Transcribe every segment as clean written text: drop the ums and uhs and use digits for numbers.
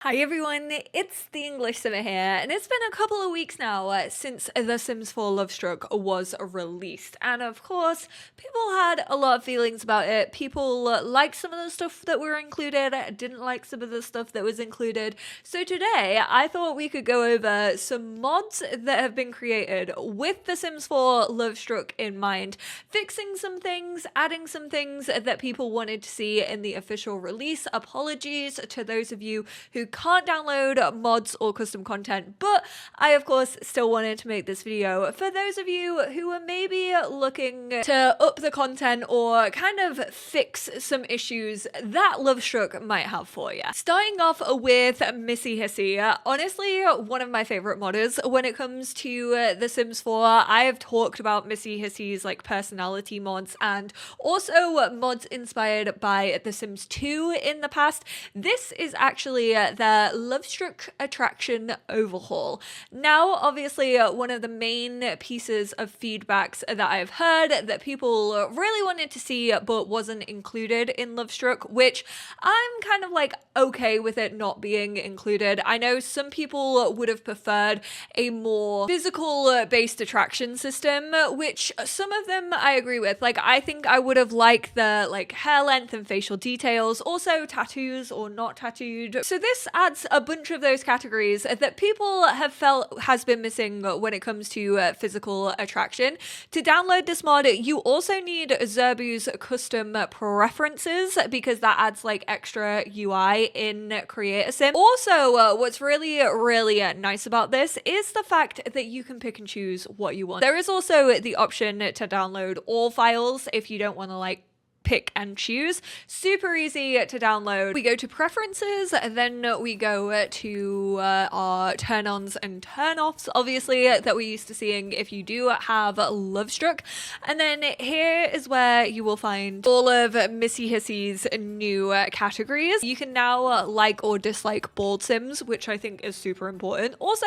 Hi everyone, it's the EnglishSimmer here, and it's been a couple of weeks now since The Sims 4 Lovestruck was released, and of course, people had a lot of feelings about it. People liked some of the stuff that were included, didn't like some of the stuff that was included. So today, I thought we could go over some mods that have been created with The Sims 4 Lovestruck in mind, fixing some things, adding some things that people wanted to see in the official release. Apologies to those of you who can't download mods or custom content, but I of course still wanted to make this video for those of you who are maybe looking to up the content or kind of fix some issues that Lovestruck might have for you. Starting off with MissyHissy, honestly one of my favorite modders when it comes to The Sims 4. I have talked about MissyHissy's like personality mods and also mods inspired by The Sims 2 in the past. This is actually the Lovestruck attraction overhaul. Now, obviously, one of the main pieces of feedbacks that I've heard that people really wanted to see but wasn't included in Lovestruck, which I'm kind of like okay with it not being included. I know some people would have preferred a more physical based attraction system, which some of them I agree with. Like, I think I would have liked the like hair length and facial details, also tattoos or not tattooed. So this adds a bunch of those categories that people have felt has been missing when it comes to physical attraction. To download this mod, you also need Zerbu's custom preferences because that adds like extra UI in Creator Sim. Also, what's really nice about this is the fact that you can pick and choose what you want. There is also the option to download all files if you don't want to like pick and choose. Super easy to download. We go to preferences, then we go to our turn-ons and turn-offs, obviously, that we're used to seeing if you do have Lovestruck. And then here is where you will find all of MissyHissy's new categories. You can now like or dislike bald Sims, which I think is super important. Also,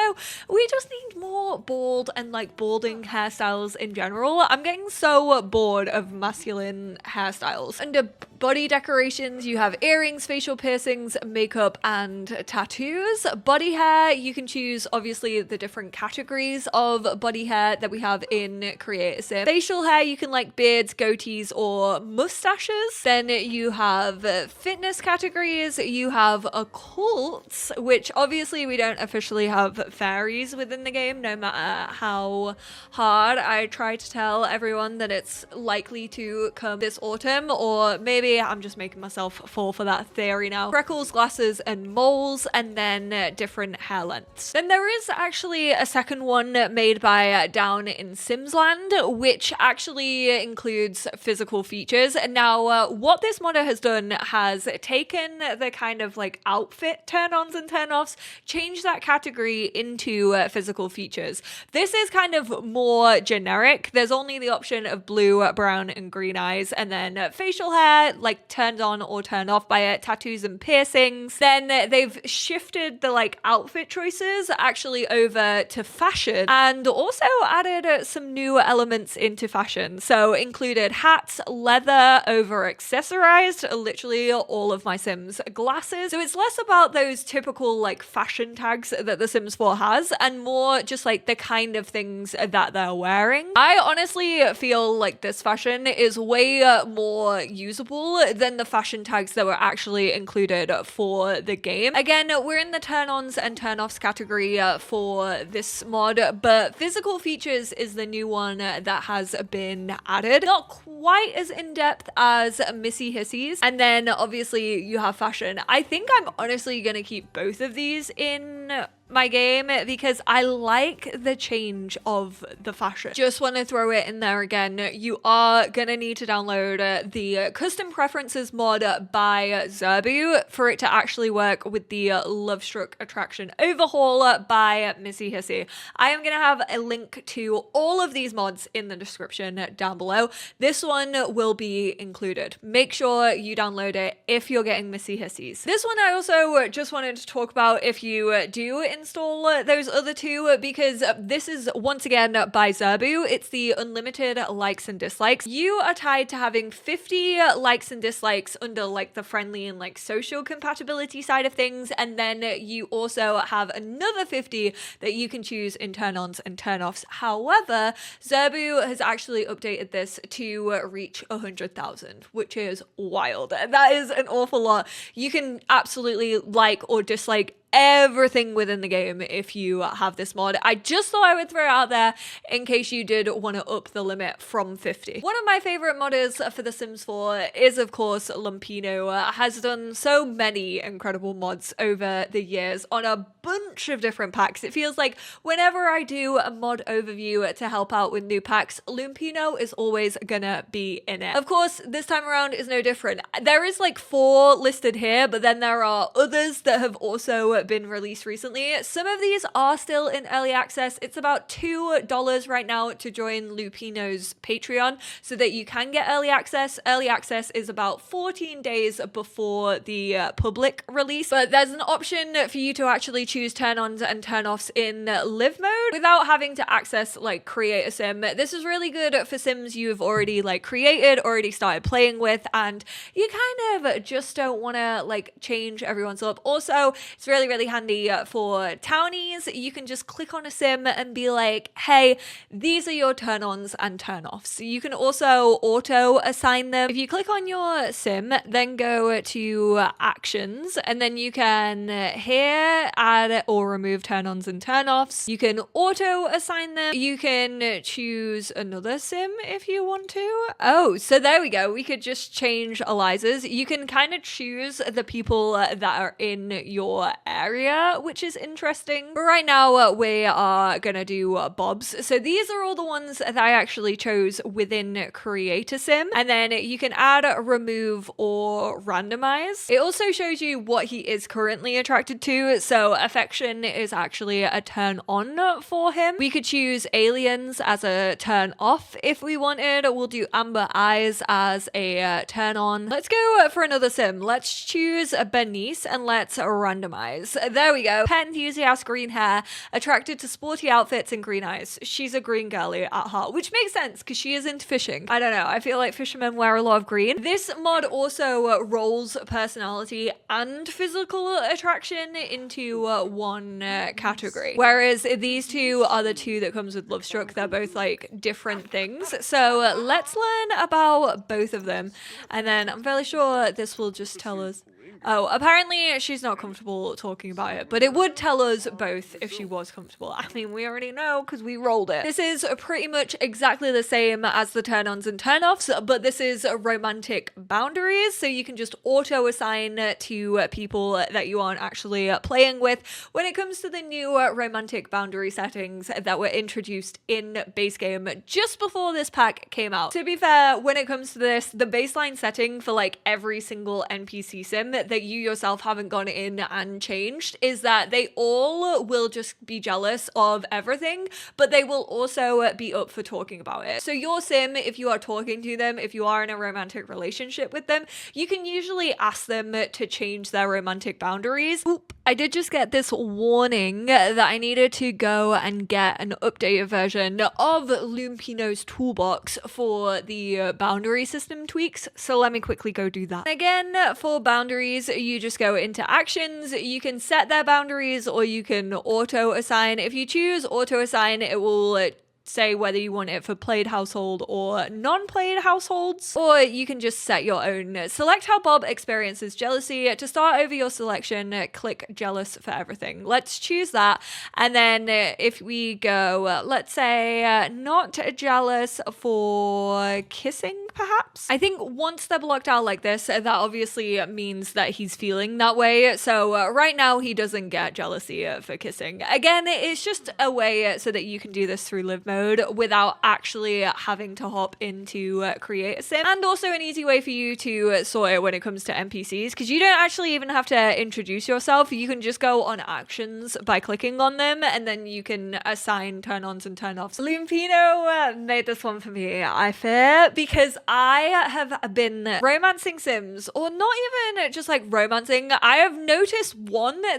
we just need more bald and like balding hairstyles in general. I'm getting so bored of masculine hairstyles. Under body decorations, you have earrings, facial piercings, makeup, and tattoos. Body hair, you can choose obviously the different categories of body hair that we have in Creator Sim. Facial hair, you can like beards, goatees, or mustaches. Then you have fitness categories, you have occults, which obviously we don't officially have fairies within the game, no matter how hard I try to tell everyone that it's likely to come this autumn. Or maybe I'm just making myself fall for that theory now. Freckles, glasses, and moles, and then different hair lengths. Then there is actually a second one made by down in Simsland, which actually includes physical features. And now what this modder has done has taken the kind of like outfit turn-ons and turn-offs, changed that category into physical features. This is kind of more generic. There's only the option of blue, brown, and green eyes, and then facial hair, like turned on or turned off by it, tattoos and piercings. Then they've shifted the like outfit choices actually over to fashion and also added some new elements into fashion. So included hats, leather, over accessorized, literally all of my Sims glasses. So it's less about those typical like fashion tags that The Sims 4 has and more just like the kind of things that they're wearing. I honestly feel like this fashion is way more usable than the fashion tags that were actually included for the game. Again, we're in the turn-ons and turn-offs category for this mod, but physical features is the new one that has been added. Not quite as in-depth as MissyHissy's. And then obviously you have fashion. I think I'm honestly gonna keep both of these in my game because I like the change of the fashion. Just want to throw it in there again. You are gonna need to download the custom preferences mod by Zerbu for it to actually work with the Lovestruck attraction overhaul by MissyHissy. I am gonna have a link to all of these mods in the description down below. This one will be included. Make sure you download it if you're getting MissyHissy's. This one I also just wanted to talk about if you do install those other two because this is once again by Zerbu. It's the unlimited likes and dislikes. You are tied to having 50 likes and dislikes under like the friendly and like social compatibility side of things, and then you also have another 50 that you can choose in turn-ons and turn-offs. However, Zerbu has actually updated this to reach 100,000, which is wild. That is an awful lot. You can absolutely like or dislike everything within the game if you have this mod. I just thought I would throw it out there in case you did want to up the limit from 50. One of my favorite modders for The Sims 4 is of course Lumpinou. Has done so many incredible mods over the years on a bunch of different packs. It feels like whenever I do a mod overview to help out with new packs, Lumpinou is always gonna be in it. Of course, this time around is no different. There is like 4 listed here, but then there are others that have also been released recently. Some of these are still in early access. It's about $2 right now to join Lumpinou's Patreon so that you can get early access. Early access is about 14 days before the public release, but there's an option for you to actually choose turn-ons and turn-offs in live mode without having to access like create a sim. This is really good for sims you've already like created, already started playing with, and you kind of just don't want to like change everyone's up. Also, it's really handy for townies. You can just click on a sim and be like, hey, these are your turn-ons and turn-offs. You can also auto assign them. If you click on your sim, then go to actions, and then you can here add or remove turn-ons and turn-offs. You can auto assign them. You can choose another sim if you want to. Oh, so there we go. We could just change Eliza's. You can kind of choose the people that are in your area, which is interesting. But right now we are gonna do Bob's. So these are all the ones that I actually chose within Create a Sim, and then you can add, remove, or randomize. It also shows you what he is currently attracted to. So affection is actually a turn on for him. We could choose aliens as a turn off if we wanted. We'll do amber eyes as a turn on. Let's go for another sim. Let's choose Bernice and let's randomize. There we go. Pet enthusiast, green hair, attracted to sporty outfits and green eyes. She's a green girly at heart, which makes sense because she is into fishing. I don't know. I feel like fishermen wear a lot of green. This mod also rolls personality and physical attraction into one category, whereas these two are the two that comes with Lovestruck. They're both like different things. So let's learn about both of them, and then I'm fairly sure this will just tell us. Oh, apparently she's not comfortable talking about it, but it would tell us both if she was comfortable. I mean, we already know because we rolled it. This is pretty much exactly the same as the turn-ons and turn-offs, but this is romantic boundaries, so you can just auto-assign to people that you aren't actually playing with. When it comes to the new romantic boundary settings that were introduced in base game just before this pack came out. To be fair, when it comes to this, the baseline setting for like every single NPC sim that you yourself haven't gone in and changed is that they all will just be jealous of everything, but they will also be up for talking about it. So your sim, if you are talking to them, if you are in a romantic relationship with them, you can usually ask them to change their romantic boundaries. Oop, I did just get this warning that I needed to go and get an updated version of Lumpinou's toolbox for the boundary system tweaks, so let me quickly go do that. Again, for boundaries, you just go into actions. You can set their boundaries or you can auto assign. If you choose auto assign, it will say whether you want it for played household or non-played households, or you can just set your own. Select how Bob experiences jealousy. To start over your selection, click jealous for everything. Let's choose that, and then if we go, let's say not jealous for kissing, perhaps. I think once they're blocked out like this, that obviously means that he's feeling that way. So right now he doesn't get jealousy for kissing. Again, it's just a way so that you can do this through live mode without actually having to hop into create a sim, and also an easy way for you to sort it when it comes to NPCs, because you don't actually even have to introduce yourself. You can just go on actions by clicking on them, and then you can assign turn-ons and turn-offs. Lumpinou made this one for me, I fear, because I have been romancing Sims, or not even just like romancing. I have noticed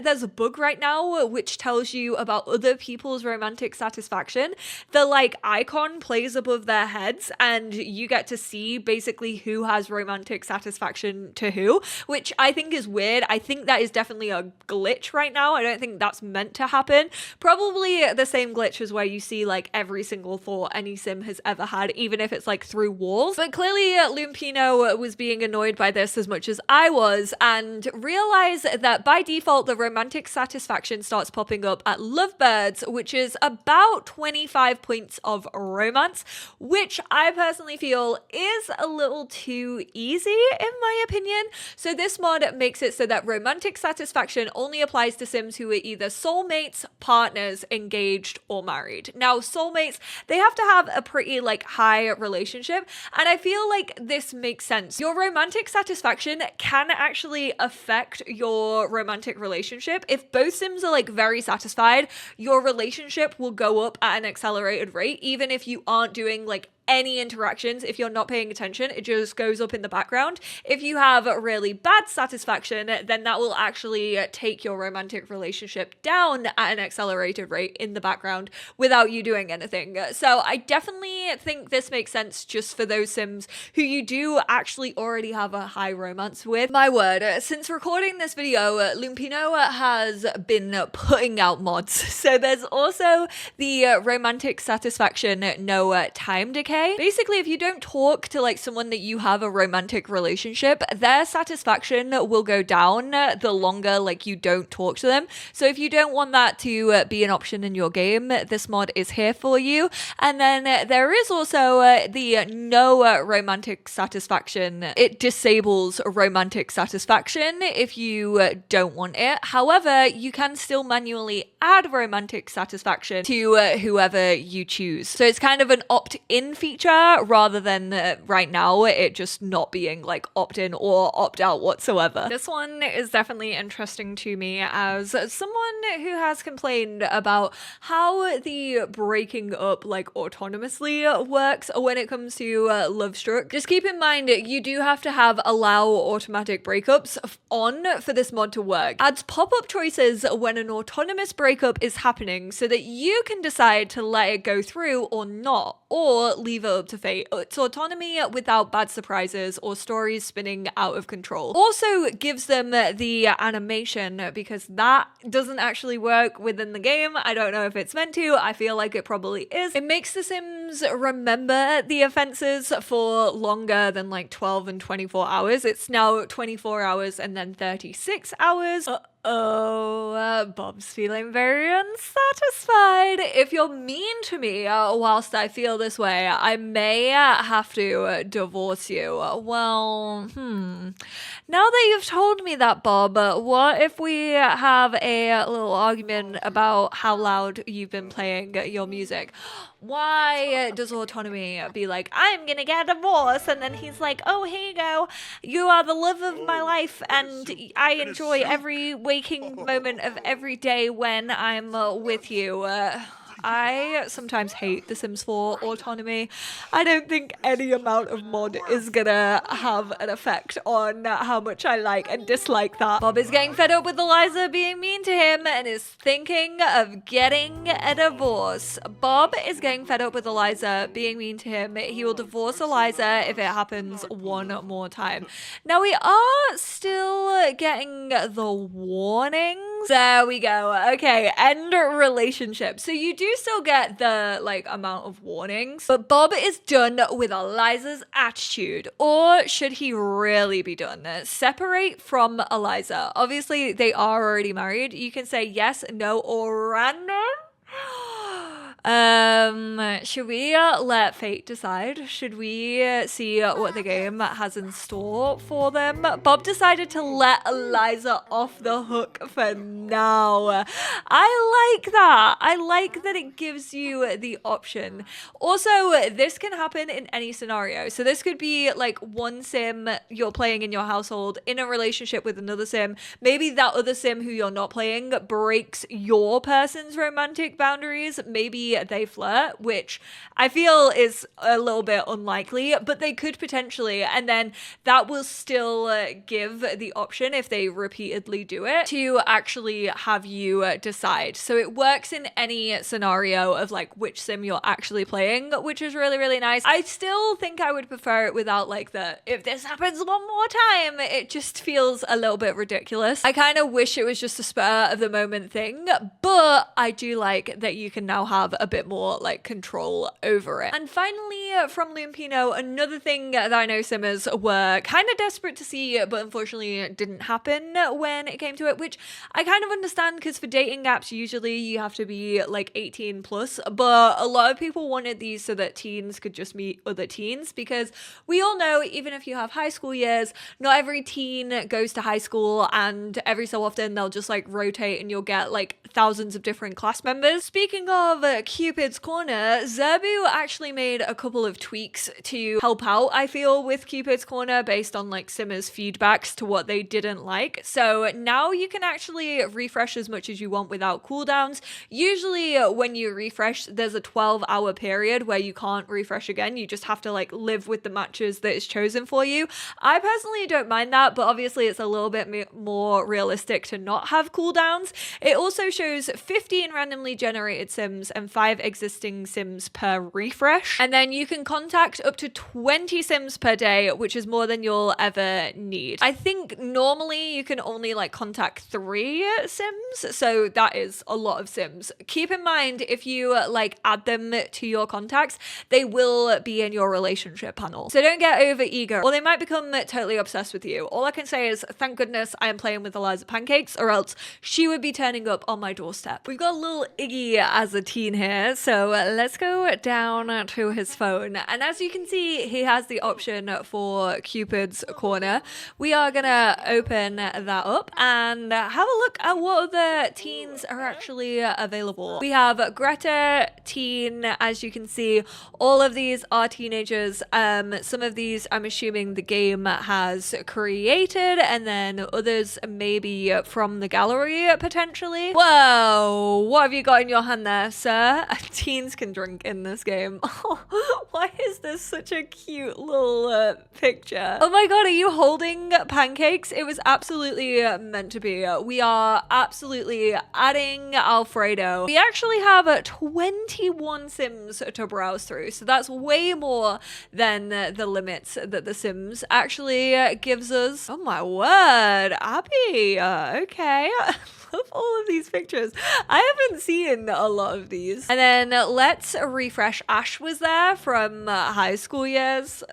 there's a bug right now which tells you about other people's romantic satisfaction. The like icon plays above their heads and you get to see basically who has romantic satisfaction to who, which I think is weird. I think that is definitely a glitch right now. I don't think that's meant to happen. Probably the same glitch as where you see like every single thought any sim has ever had, even if it's like through walls. But clearly Lumpinou was being annoyed by this as much as I was, and realized that by default the romantic satisfaction starts popping up at lovebirds, which is about 25 points of romance, which I personally feel is a little too easy in my opinion. So this mod makes it so that romantic satisfaction only applies to Sims who are either soulmates, partners, engaged, or married. Now soulmates, they have to have a pretty like high relationship, and I feel like this makes sense. Your romantic satisfaction can actually affect your romantic relationship. If both Sims are like very satisfied, your relationship will go up at an accelerated rate, even if you aren't doing like any interactions. If you're not paying attention, it just goes up in the background. If you have really bad satisfaction, then that will actually take your romantic relationship down at an accelerated rate in the background without you doing anything. So I definitely think this makes sense just for those Sims who you do actually already have a high romance with. My word, since recording this video, Lumpinou has been putting out mods. So there's also the romantic satisfaction no time decay. Basically, if you don't talk to like someone that you have a romantic relationship, their satisfaction will go down the longer like you don't talk to them. So if you don't want that to be an option in your game, this mod is here for you. And then there is also the no romantic satisfaction. It disables romantic satisfaction if you don't want it. However, you can still manually add romantic satisfaction to whoever you choose. So it's kind of an opt-in feature rather than right now it just not being like opt-in or opt-out whatsoever. This one is definitely interesting to me as someone who has complained about how the breaking up like autonomously works when it comes to Lovestruck. Just keep in mind you do have to have allow automatic breakups on for this mod to work. Adds pop-up choices when an autonomous breakup is happening so that you can decide to let it go through or not, or leave it up to fate. It's autonomy without bad surprises or stories spinning out of control. Also gives them the animation, because that doesn't actually work within the game. I don't know if it's meant to. I feel like it probably is. It makes the Sims remember the offenses for longer than like 12 and 24 hours. It's now 24 hours and then 36 hours. Bob's feeling very unsatisfied. If you're mean to me whilst I feel this way, I may have to divorce you. Well, now that you've told me that, Bob, what if we have a little argument about how loud you've been playing your music? Why does autonomy be like, I'm gonna get a divorce, and then he's like, oh, here you go, you are the love of my life and I enjoy every waking moment of every day when I'm with you. I sometimes hate The Sims 4 autonomy. I don't think any amount of mod is gonna have an effect on how much I like and dislike that. Bob is getting fed up with Eliza being mean to him and is thinking of getting a divorce. Bob is getting fed up with Eliza being mean to him. He will divorce Eliza if it happens one more time. Now we are still getting the warnings. There we go. Okay, end relationship. So you do still get the like amount of warnings, but Bob is done with Eliza's attitude. Or should he really be done? Separate from Eliza. Obviously they are already married. You can say yes, no, or random. Should we let fate decide? Should we see what the game has in store for them? Bob decided to let Eliza off the hook for now. I like that. I like that it gives you the option. Also, this can happen in any scenario. So this could be like one sim you're playing in your household in a relationship with another sim. Maybe that other sim who you're not playing breaks your person's romantic boundaries. Maybe maybe they flirt, which I feel is a little bit unlikely, but they could potentially, and then that will still give the option, if they repeatedly do it, to actually have you decide. So it works in any scenario of like which sim you're actually playing, which is really, really nice. I still think I would prefer it without like the, if this happens one more time, it just feels a little bit ridiculous. I kind of wish it was just a spur of the moment thing, but I do like that you can now have a bit more like control over it. And finally, from Lumpinou, another thing that I know simmers were kind of desperate to see, but unfortunately didn't happen when it came to it, which I kind of understand, because for dating apps, usually you have to be like 18 plus, but a lot of people wanted these so that teens could just meet other teens, because we all know, even if you have high school years, not every teen goes to high school, and every so often they'll just like rotate and you'll get like thousands of different class members. Speaking of Cupid's Corner, Zerbu actually made a couple of tweaks to help out, I feel, with Cupid's Corner based on like simmers' feedbacks to what they didn't like. So now you can actually refresh as much as you want without cooldowns. Usually when you refresh, there's a 12-hour period where you can't refresh again. You just have to like live with the matches that is chosen for you. I personally don't mind that, but obviously it's a little bit more realistic to not have cooldowns. It also shows 15 randomly generated sims and 5 existing sims per refresh. And then you can contact up to 20 sims per day, which is more than you'll ever need. I think normally you can only like contact 3 sims, so that is a lot of sims. Keep in mind, if you like add them to your contacts, they will be in your relationship panel. So don't get over eager, or they might become totally obsessed with you. All I can say is, thank goodness I am playing with Eliza Pancakes, or else she would be turning up on my doorstep. We've got little Iggy as a teen here, so let's go down to his phone. And as you can see, he has the option for Cupid's Corner. We are gonna open that up and have a look at what other teens are actually available. We have Greta, teen, as you can see, all of these are teenagers. Some of these I'm assuming the game has created, and then others maybe from the gallery potentially. Whoa, what have you got in your hand there, sir? Teens can drink in this game. Why is this such a cute little picture? Oh my god, are you holding pancakes? It was absolutely meant to be. We are absolutely adding Alfredo. We actually have 21 sims to browse through, so that's way more than the limits that the Sims actually gives us. Oh my word, Abby, okay. Love all of these pictures. I haven't seen a lot of these. And then let's refresh. Ash was there from high school years.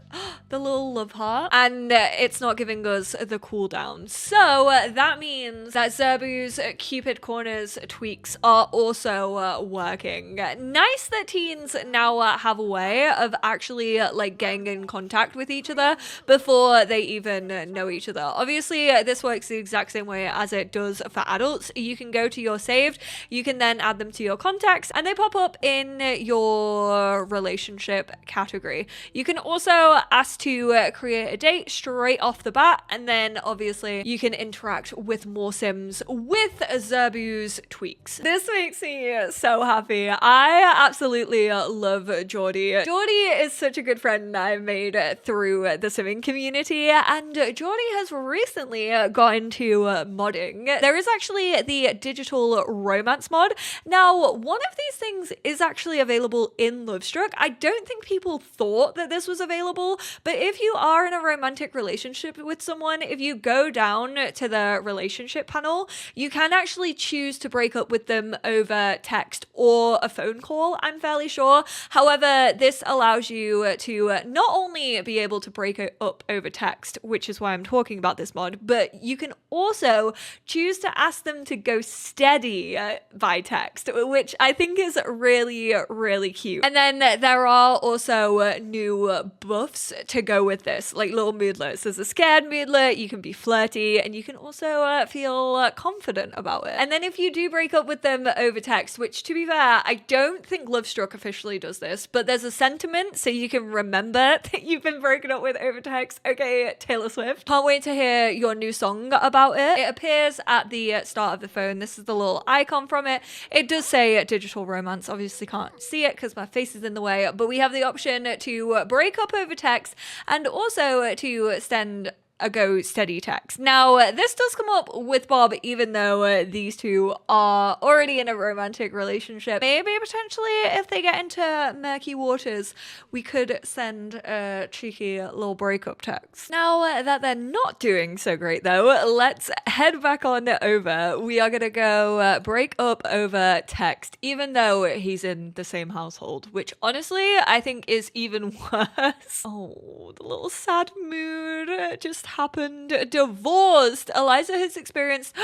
The little love heart. And it's not giving us the cooldown. So that means that Zerbu's Cupid Corner's tweaks are also working. Nice that teens now have a way of actually like getting in contact with each other before they even know each other. Obviously, this works the exact same way as it does for adults. You can go to your saved, you can then add them to your contacts, and they pop up in your relationship category. You can also ask to create a date straight off the bat, and then obviously you can interact with more sims with Zerbu's tweaks. This makes me so happy. I absolutely love Jordy. Jordy is such a good friend I've made through the simming community, and Jordy has recently got into modding. There is actually the digital romance mod. Now, one of these things is actually available in Lovestruck. I don't think people thought that this was available, but if you are in a romantic relationship with someone, if you go down to the relationship panel, you can actually choose to break up with them over text or a phone call, I'm fairly sure. However, this allows you to not only be able to break it up over text, which is why I'm talking about this mod, but you can also choose to ask them to go steady by text, which I think is really, really cute. And then there are also new buffs to go with this, like little moodlets. There's a scared moodlet, you can be flirty, and you can also feel confident about it. And then if you do break up with them over text, which to be fair, I don't think Lovestruck officially does this, but there's a sentiment so you can remember that you've been broken up with over text. Okay, Taylor Swift. Can't wait to hear your new song about it. It appears at the start part of the phone. This is the little icon from it. It does say digital romance. Obviously can't see it because my face is in the way, but we have the option to break up over text and also to send a go steady text. Now, this does come up with Bob, even though these two are already in a romantic relationship. Maybe potentially if they get into murky waters, we could send a cheeky little breakup text. Now that they're not doing so great though, let's head back on over. We are gonna go break up over text, even though he's in the same household, which honestly I think is even worse. Oh, the little sad mood just happened. Divorced. Eliza has experienced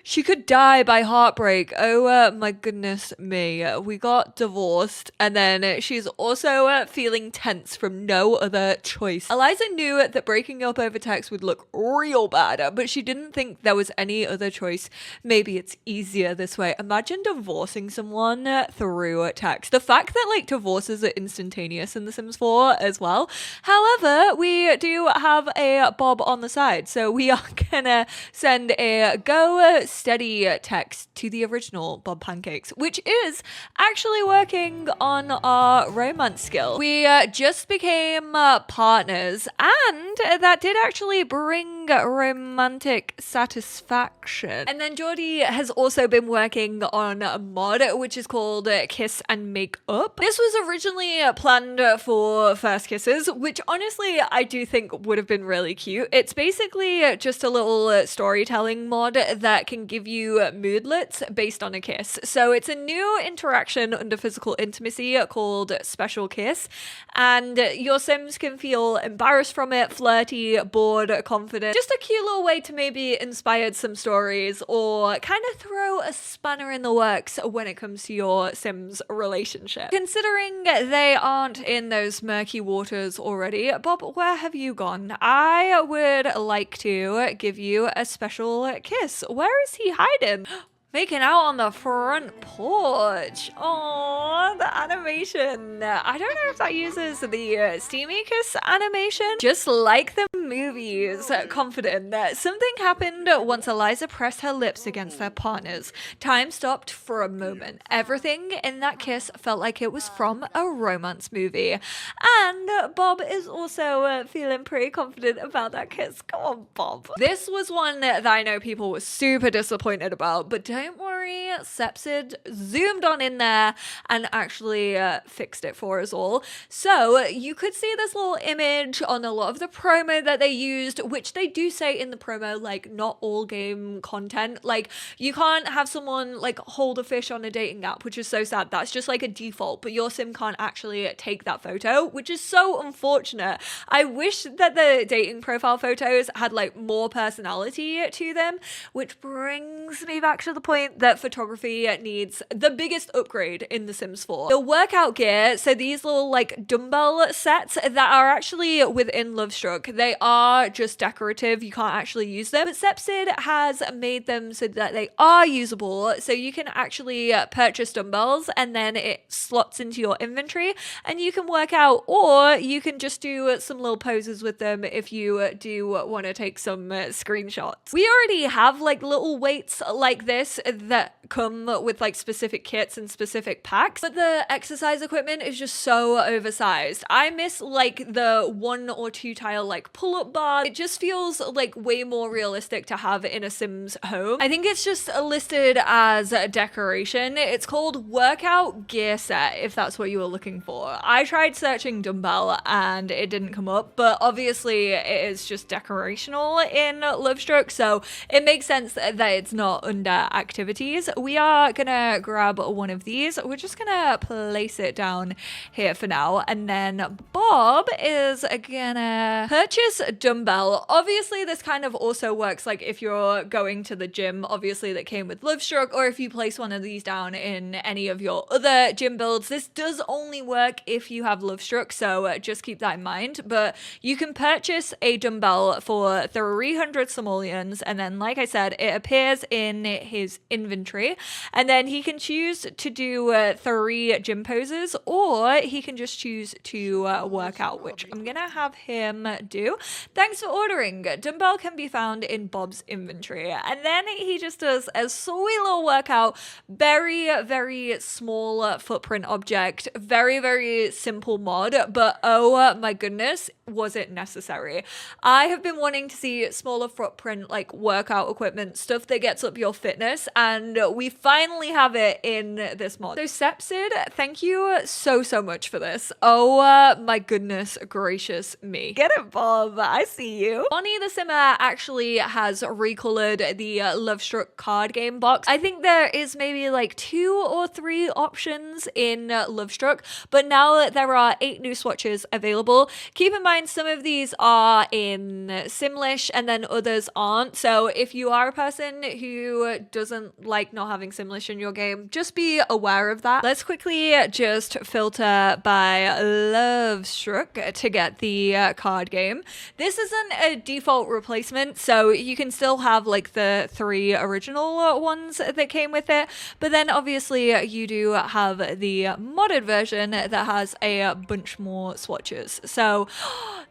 she could die by heartbreak. Oh my goodness me. We got divorced and then she's also feeling tense from no other choice. Eliza knew that breaking up over text would look real bad, but she didn't think there was any other choice. Maybe it's easier this way. Imagine divorcing someone through text. The fact that like divorces are instantaneous in The Sims 4 as well. However, we do have a Bob on the side, so we are gonna send a go steady text to the original Bob Pancakes, which is actually working on our romance skill. We just became partners, and that did actually bring romantic satisfaction. And then Jordy has also been working on a mod which is called Kiss and Make Up. This was originally planned for first kisses, which honestly I do think would have been really cute. It's basically just a little storytelling mod that can give you moodlets based on a kiss. So it's a new interaction under physical intimacy called Special Kiss, and your Sims can feel embarrassed from it, flirty, bored, confident. Just a cute little way to maybe inspire some stories or kind of throw a spanner in the works when it comes to your Sims relationship. Considering they aren't in those murky waters already, Bob, where have you gone? I would like to give you a special kiss. Where is he hiding? Making out on the front porch. Oh, the animation. I don't know if that uses the steamy kiss animation. Just like the movies. Confident that something happened once Eliza pressed her lips against their partners. Time stopped for a moment. Everything in that kiss felt like it was from a romance movie. And Bob is also feeling pretty confident about that kiss. Come on, Bob. This was one that I know people were super disappointed about, but don't worry, Cepzid zoomed on in there and actually fixed it for us all. So you could see this little image on a lot of the promo that they used, which they do say in the promo, like, not all game content. Like, you can't have someone like hold a fish on a dating app, which is so sad. That's just like a default, but your sim can't actually take that photo, which is so unfortunate. I wish that the dating profile photos had like more personality to them, which brings me back to the point that photography needs the biggest upgrade in The Sims 4. The workout gear, so these little like dumbbell sets that are actually within Lovestruck, they are just decorative. You can't actually use them, but Cepzid has made them so that they are usable. So you can actually purchase dumbbells and then it slots into your inventory and you can work out, or you can just do some little poses with them if you do want to take some screenshots. We already have like little weights like this that come with like specific kits and specific packs, but the exercise equipment is just so oversized. I miss like the 1 or 2 tile like pull-up bar. It just feels like way more realistic to have in a Sims home. I think it's just listed as a decoration. It's called workout gear set, if that's what you were looking for. I tried searching dumbbell and it didn't come up, but obviously it is just decorational in Lovestruck, so it makes sense that it's not under activities. We are gonna grab one of these. We're just gonna place it down here for now, and then Bob is gonna purchase a dumbbell. Obviously this kind of also works like if you're going to the gym, obviously that came with Lovestruck, or if you place one of these down in any of your other gym builds. This does only work if you have Lovestruck, so just keep that in mind. But you can purchase a dumbbell for 300 simoleons, and then like I said, it appears in his inventory inventory. And then he can choose to do 3 gym poses, or he can just choose to work out, which I'm gonna have him do. Thanks for ordering. Dumbbell can be found in Bob's inventory. And then he just does a sweet little workout. Very, very small footprint object. Very, very simple mod, but oh my goodness, was it necessary. I have been wanting to see smaller footprint, like workout equipment, stuff that gets up your fitness, and we finally have it in this mod. So Cepzid, thank you so much for this. Oh my goodness gracious me. Get it, Bob, I see you. Bonnie.TheSimmer actually has recolored the Lovestruck card game box. I think there is maybe like 2 or 3 options in Lovestruck, but now there are 8 new swatches available. Keep in mind some of these are in Simlish and then others aren't, so if you are a person who doesn't like not having Simlish in your game, just be aware of that. Let's quickly just filter by Lovestruck to get the card game. This isn't a default replacement, so you can still have like the 3 original ones that came with it, but then obviously you do have the modded version that has a bunch more swatches. So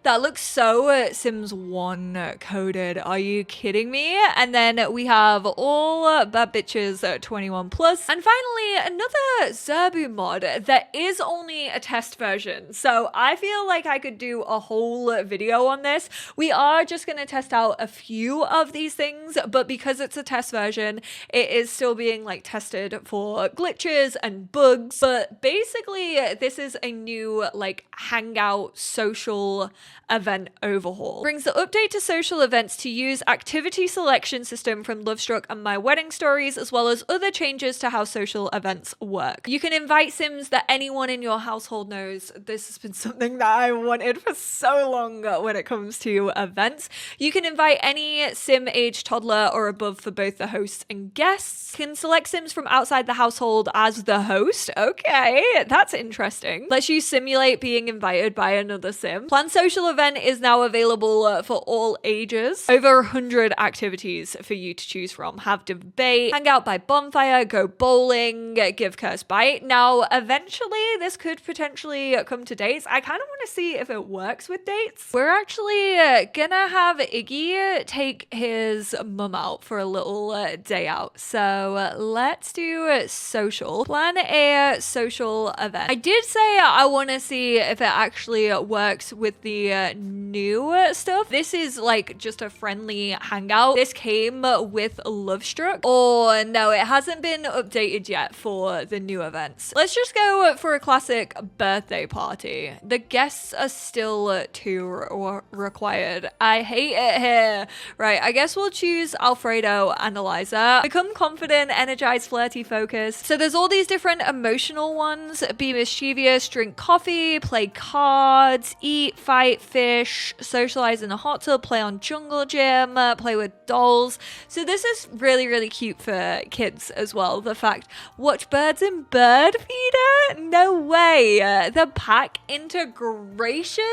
that looks so Sims 1 coded. Are you kidding me? And then we have all bad bitches 21 plus. And finally, another zerbu mod that is only a test version. So I feel like I could do a whole video on this. We are just going to test out a few of these things, but because it's a test version, it is still being like tested for glitches and bugs. But basically, this is a new like hangout social event overhaul. Brings the update to social events to use activity selection system from Lovestruck and My Wedding Stories, as well as other changes to how social events work. You can invite Sims that anyone in your household knows. This has been something that I wanted for so long when it comes to events. You can invite any Sim age toddler or above for both the hosts and guests. You can select Sims from outside the household as the host. Okay, that's interesting. Lets you simulate being invited by another Sim. Plan social event is now available for all ages. Over 100 activities for you to choose from. Have debate, hang out by bonfire, go bowling, give cursed bite. Now, eventually, this could potentially come to dates. I kind of want to see if it works with dates. We're actually gonna have Iggy take his mum out for a little day out. So let's do social. Plan a social event. I did say I want to see if it actually works with the new stuff. This is like just a friendly hangout. This came with Lovestruck. Oh no, it hasn't been updated yet for the new events. Let's just go for a classic birthday party. The guests are still 2 required. I hate it here. Right, I guess we'll choose Alfredo and Eliza. Become confident, energized, flirty, focused. So there's all these different emotional ones. Be mischievous, drink coffee, play cards, eat, fight, fish, socialize in a hot tub, play on jungle gym, play with dolls. So this is really, really cute for kids as well. The fact, watch birds in bird feeder? No way. The pack integration?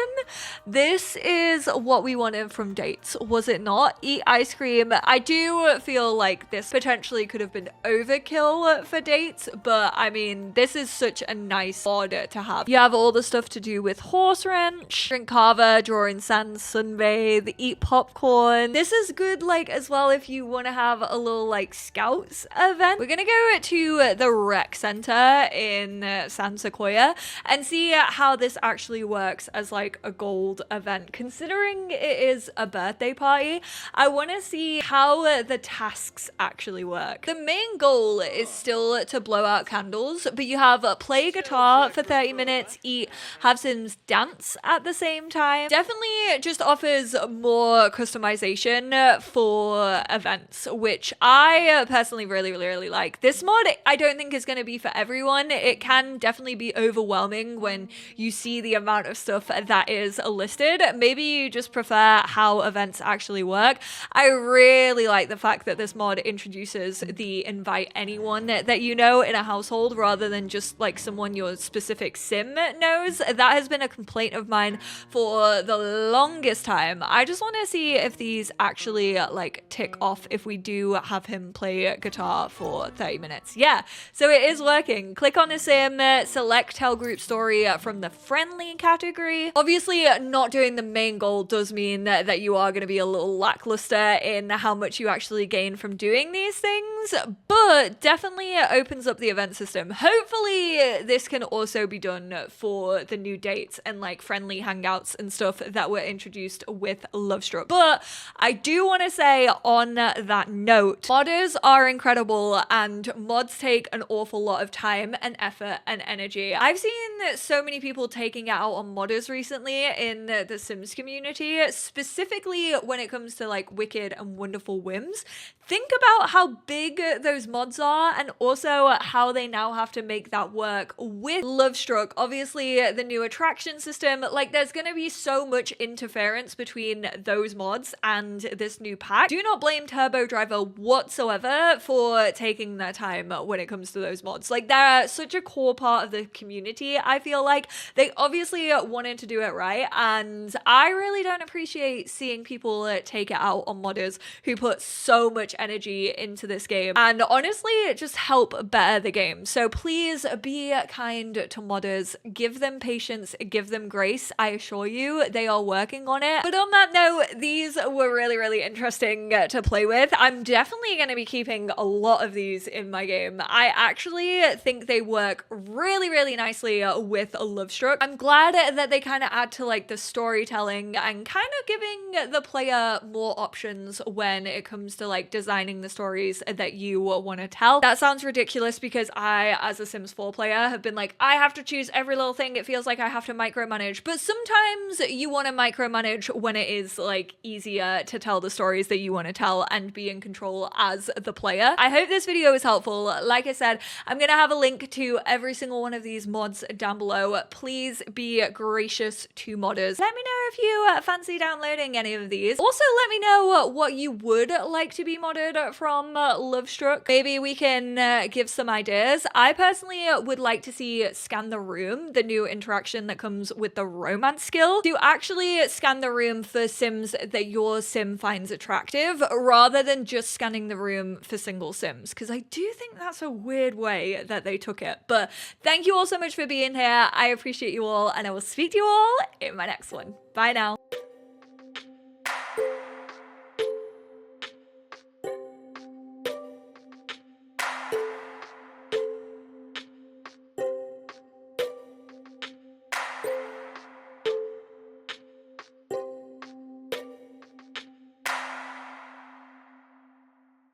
This is what we wanted from dates, was it not? Eat ice cream. I do feel like this potentially could have been overkill for dates, but I mean, this is such a nice order to have. You have all the stuff to do with horse ranch, drink kava, draw in sand, sunbathe, eat popcorn. This is good like as well if you want to have a little like scouts event. We're gonna go to the rec center in San Sequoia and see how this actually works as like a gold event. Considering it is a birthday party, I want to see how the tasks actually work. The main goal is still to blow out candles, but you have play guitar for 30 minutes, eat, have Sims dance at the same time. Definitely just offers more customization for events, which I personally really like. This mod I don't think is going to be for everyone. It can definitely be overwhelming when you see the amount of stuff that is listed. Maybe you just prefer how events actually work. I really like the fact that this mod introduces the invite anyone that you know in a household rather than just like someone your specific sim knows. That has been a complaint of mine for the longest time. I just want to see if these actually like tick off if we do have him play guitar guitar for 30 minutes. Yeah, so it is working. Click on a sim, select tell group story from the friendly category. Obviously, not doing the main goal does mean that you are going to be a little lackluster in how much you actually gain from doing these things, but definitely opens up the event system. Hopefully, this can also be done for the new dates and like friendly hangouts and stuff that were introduced with Lovestruck. But I do want to say on that note, modders are incredible and mods take an awful lot of time and effort and energy. I've seen so many people taking it out on modders recently in the Sims community, specifically when it comes to like wicked and wonderful whims. Think about how big those mods are and also how they now have to make that work with Lovestruck. Obviously, the new attraction system, like there's going to be so much interference between those mods and this new pack. Do not blame Turbo Driver whatsoever for taking their time when it comes to those mods. Like they're such a core part of the community. I feel like they obviously wanted to do it right, and I really don't appreciate seeing people take it out on modders who put so much energy into this game and honestly just help better the game. So please be kind to modders, give them patience, give them grace. I assure you they are working on it. But on that note, these were really interesting to play with. I'm definitely going to be keeping a lot of these in my game. I actually think they work really nicely with Lovestruck. I'm glad that they kind of add to like the storytelling and kind of giving the player more options when it comes to like designing the stories that you want to tell. That sounds ridiculous because I, as a Sims 4 player, have been like, I have to choose every little thing. It feels like I have to micromanage, but sometimes you want to micromanage when it is like easier to tell the stories that you want to tell and be in control as the player. I hope this video was helpful. Like I said, I'm going to have a link to every single one of these mods down below. Please be gracious to modders. Let me know if you fancy downloading any of these. Also, let me know what you would like to be modded from Lovestruck. Maybe we can give some ideas. I personally would like to see Scan the Room, the new interaction that comes with the romance skill, to actually scan the room for Sims that your Sim finds attractive rather than just scanning the room for single Sims, because I do think that's a weird way that they took it. But thank you all so much for being here. I appreciate you all, and I will speak to you all in my next one. Bye now.